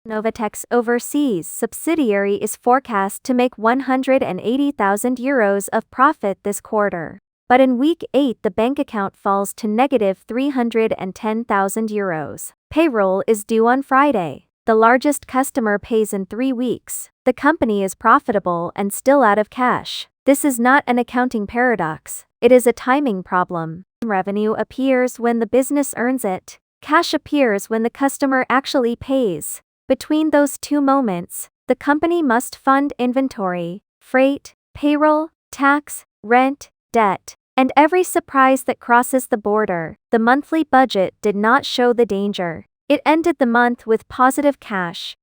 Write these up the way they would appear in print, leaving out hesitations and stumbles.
NovaTech's overseas subsidiary is forecast to make €180,000 of profit this quarter. But in week 8 the bank account falls to negative €310,000. Payroll is due on Friday. The largest customer pays in 3 weeks. The company is profitable and still out of cash. This is not an accounting paradox. It is a timing problem. Revenue appears when the business earns it. Cash appears when the customer actually pays. Between those two moments, the company must fund inventory, freight, payroll, tax, rent, debt, and every surprise that crosses the border. The monthly budget did not show the danger. It ended the month with positive cash.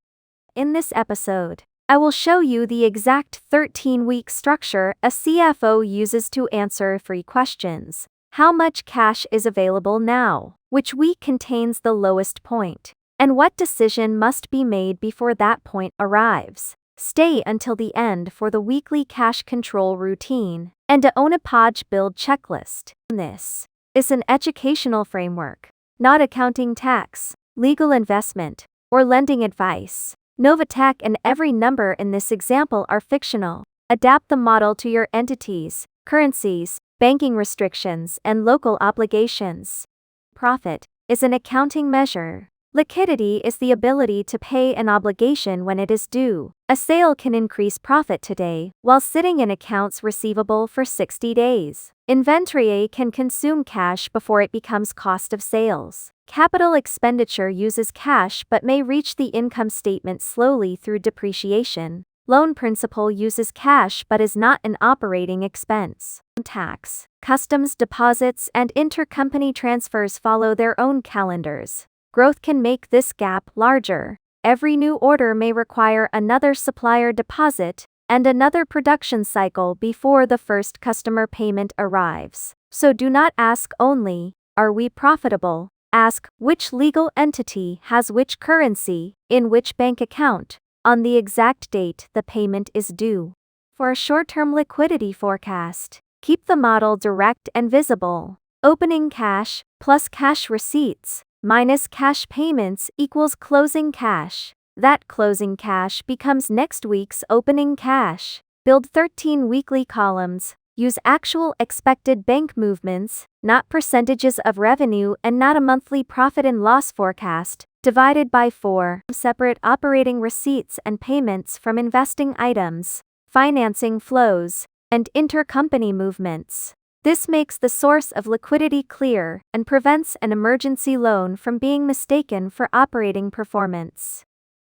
In this episode, I will show you the exact 13-week structure a CFO uses to answer 3 questions. How much cash is available now? Which week contains the lowest point? And what decision must be made before that point arrives? Stay until the end for the weekly cash control routine and a NovaTech build checklist. This is an educational framework, not accounting tax, legal investment, or lending advice. NovaTech and every number in this example are fictional. Adapt the model to your entities, currencies, banking restrictions, and local obligations. Profit is an accounting measure. Liquidity is the ability to pay an obligation when it is due. A sale can increase profit today, while sitting in accounts receivable for 60 days. Inventory can consume cash before it becomes cost of sales. Capital expenditure uses cash but may reach the income statement slowly through depreciation. Loan principal uses cash but is not an operating expense. Tax, customs deposits, and intercompany transfers follow their own calendars. Growth can make this gap larger. Every new order may require another supplier deposit and another production cycle before the first customer payment arrives. So do not ask only, "Are we profitable?" Ask, which legal entity has which currency, in which bank account, on the exact date the payment is due. For a short-term liquidity forecast, keep the model direct and visible. Opening cash plus cash receipts minus cash payments equals closing cash. That closing cash becomes next week's opening cash. Build 13 weekly columns. Use actual expected bank movements, not percentages of revenue, and not a monthly profit and loss forecast, divided by 4. Separate operating receipts and payments from investing items, financing flows, and intercompany movements. This makes the source of liquidity clear and prevents an emergency loan from being mistaken for operating performance.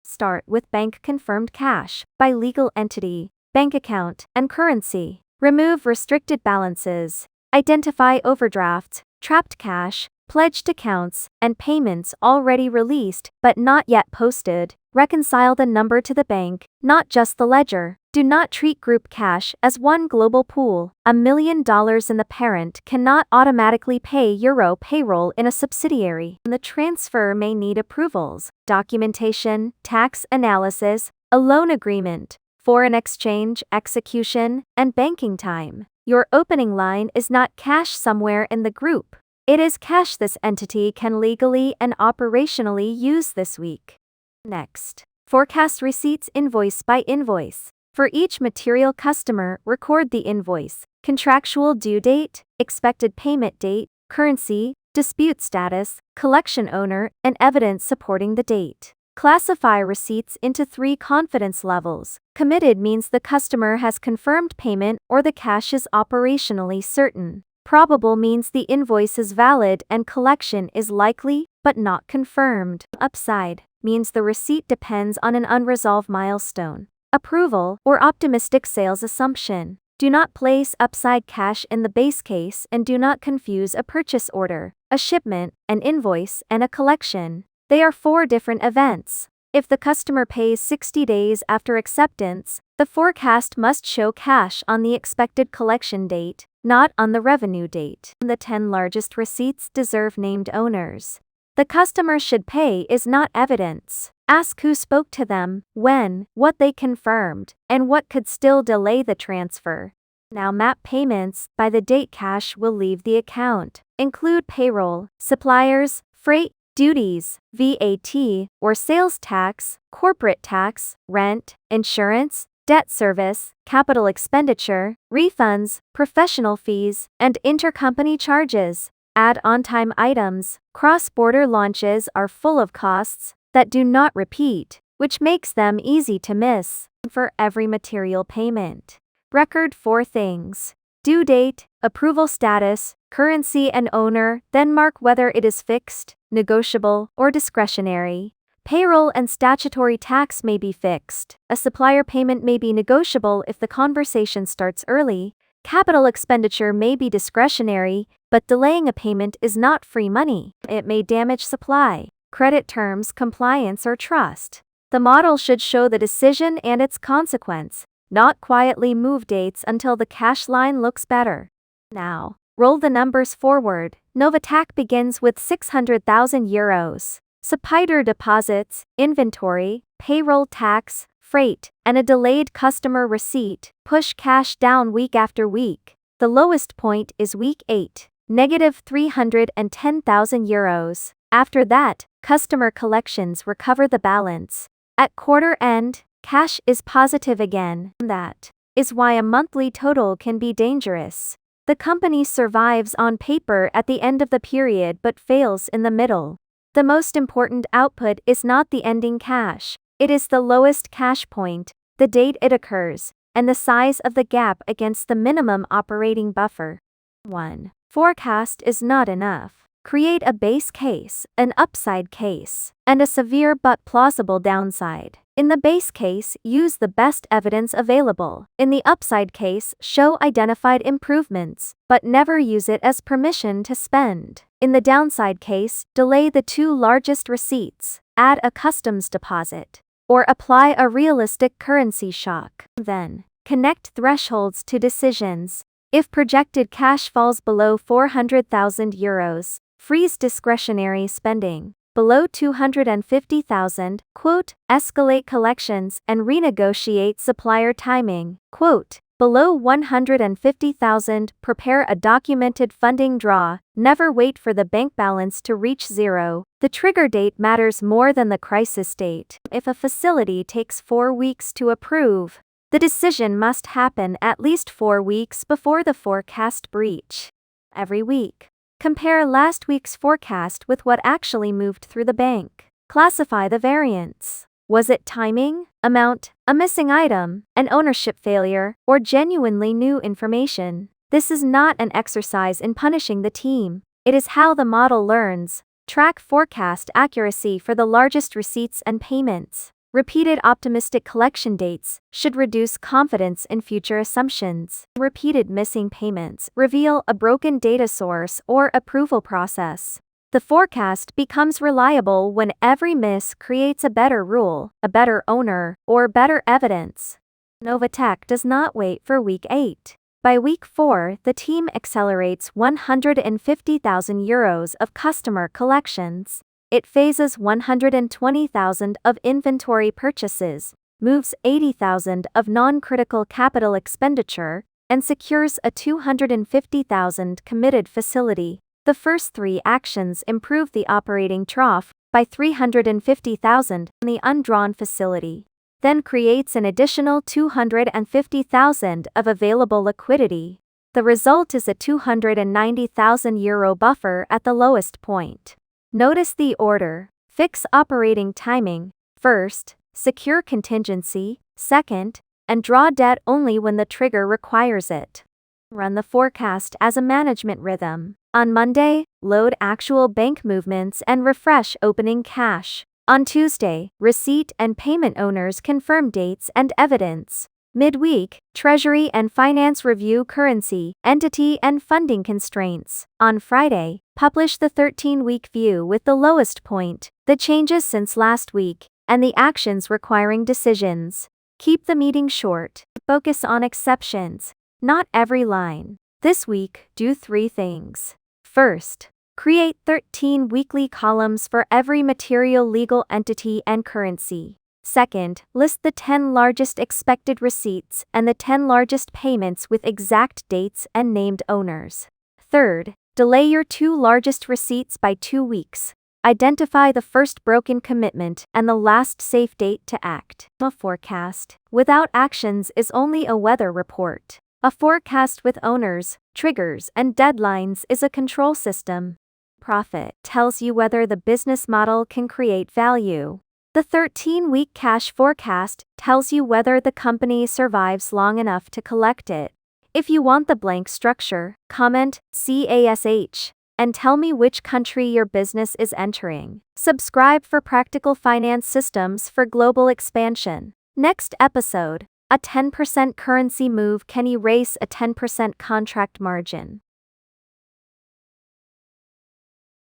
Start with bank-confirmed cash by legal entity, bank account, and currency. Remove restricted balances. Identify overdrafts, trapped cash, pledged accounts, and payments already released but not yet posted. Reconcile the number to the bank, not just the ledger. Do not treat group cash as one global pool. $1 million in the parent cannot automatically pay euro payroll in a subsidiary. The transfer may need approvals, documentation, tax analysis, a loan agreement, foreign exchange execution, and banking time. Your opening line is not cash somewhere in the group. It is cash this entity can legally and operationally use this week. Next, forecast receipts invoice by invoice. For each material customer, record the invoice, contractual due date, expected payment date, currency, dispute status, collection owner, and evidence supporting the date. Classify receipts into 3 confidence levels. Committed means the customer has confirmed payment or the cash is operationally certain. Probable means the invoice is valid and collection is likely, but not confirmed. Upside means the receipt depends on an unresolved milestone, approval, or optimistic sales assumption. Do not place upside cash in the base case and do not confuse a purchase order, a shipment, an invoice, and a collection. They are 4 different events. If the customer pays 60 days after acceptance, the forecast must show cash on the expected collection date, not on the revenue date. The 10 largest receipts deserve named owners. The customer should pay is not evidence. Ask who spoke to them, when, what they confirmed, and what could still delay the transfer. Now map payments by the date cash will leave the account. Include payroll, suppliers, freight, duties, VAT, or sales tax, corporate tax, rent, insurance, debt service, capital expenditure, refunds, professional fees, and intercompany charges. Add on-time items. Cross-border launches are full of costs that do not repeat, which makes them easy to miss. For every material payment, record 4 things: due date, approval status, currency and owner, then mark whether it is fixed, negotiable, or discretionary. Payroll and statutory tax may be fixed. A supplier payment may be negotiable if the conversation starts early. Capital expenditure may be discretionary, but delaying a payment is not free money. It may damage supply, credit terms, compliance, or trust. The model should show the decision and its consequence, not quietly move dates until the cash line looks better. Now, roll the numbers forward. NovaTech begins with €600,000. Supplier deposits, inventory, payroll tax, freight, and a delayed customer receipt push cash down week after week. The lowest point is week 8, negative €310,000. After that, customer collections recover the balance. At quarter end, cash is positive again. That is why a monthly total can be dangerous. The company survives on paper at the end of the period but fails in the middle. The most important output is not the ending cash. It is the lowest cash point, the date it occurs, and the size of the gap against the minimum operating buffer. 1. Forecast is not enough. Create a base case, an upside case, and a severe but plausible downside. In the base case, use the best evidence available. In the upside case, show identified improvements, but never use it as permission to spend. In the downside case, delay the 2 largest receipts, add a customs deposit, or apply a realistic currency shock. Then, connect thresholds to decisions. If projected cash falls below €400,000, freeze discretionary spending. Below $250,000, quote, escalate collections and renegotiate supplier timing, quote. Below $150,000, prepare a documented funding draw. Never wait for the bank balance to reach zero. The trigger date matters more than the crisis date. If a facility takes 4 weeks to approve, the decision must happen at least 4 weeks before the forecast breach. Every week, compare last week's forecast with what actually moved through the bank. Classify the variance. Was it timing, amount, a missing item, an ownership failure, or genuinely new information? This is not an exercise in punishing the team. It is how the model learns. Track forecast accuracy for the largest receipts and payments. Repeated optimistic collection dates should reduce confidence in future assumptions. Repeated missing payments reveal a broken data source or approval process. The forecast becomes reliable when every miss creates a better rule, a better owner, or better evidence. NovaTech does not wait for week 8. By week 4, the team accelerates €150,000 of customer collections. It phases $120,000 of inventory purchases, moves $80,000 of non-critical capital expenditure, and secures a $250,000 committed facility. The first 3 actions improve the operating trough by $350,000 in the undrawn facility, then creates an additional $250,000 of available liquidity. The result is a €290,000 buffer at the lowest point. Notice the order. Fix operating timing, first, secure contingency, second, and draw debt only when the trigger requires it. Run the forecast as a management rhythm. On Monday, load actual bank movements and refresh opening cash. On Tuesday, receipt and payment owners confirm dates and evidence. Midweek, Treasury and Finance review currency, entity and funding constraints. On Friday, publish the 13-week view with the lowest point, the changes since last week, and the actions requiring decisions. Keep the meeting short. Focus on exceptions, not every line. This week, do 3 things. First, create 13 weekly columns for every material legal entity and currency. Second, list the 10 largest expected receipts and the 10 largest payments with exact dates and named owners. Third, delay your 2 largest receipts by 2 weeks. Identify the first broken commitment and the last safe date to act. A forecast without actions is only a weather report. A forecast with owners, triggers, and deadlines is a control system. Profit tells you whether the business model can create value. The 13-week cash forecast tells you whether the company survives long enough to collect it. If you want the blank structure, comment CASH and tell me which country your business is entering. Subscribe for practical finance systems for global expansion. Next episode: a 10% currency move can erase a 10% contract margin.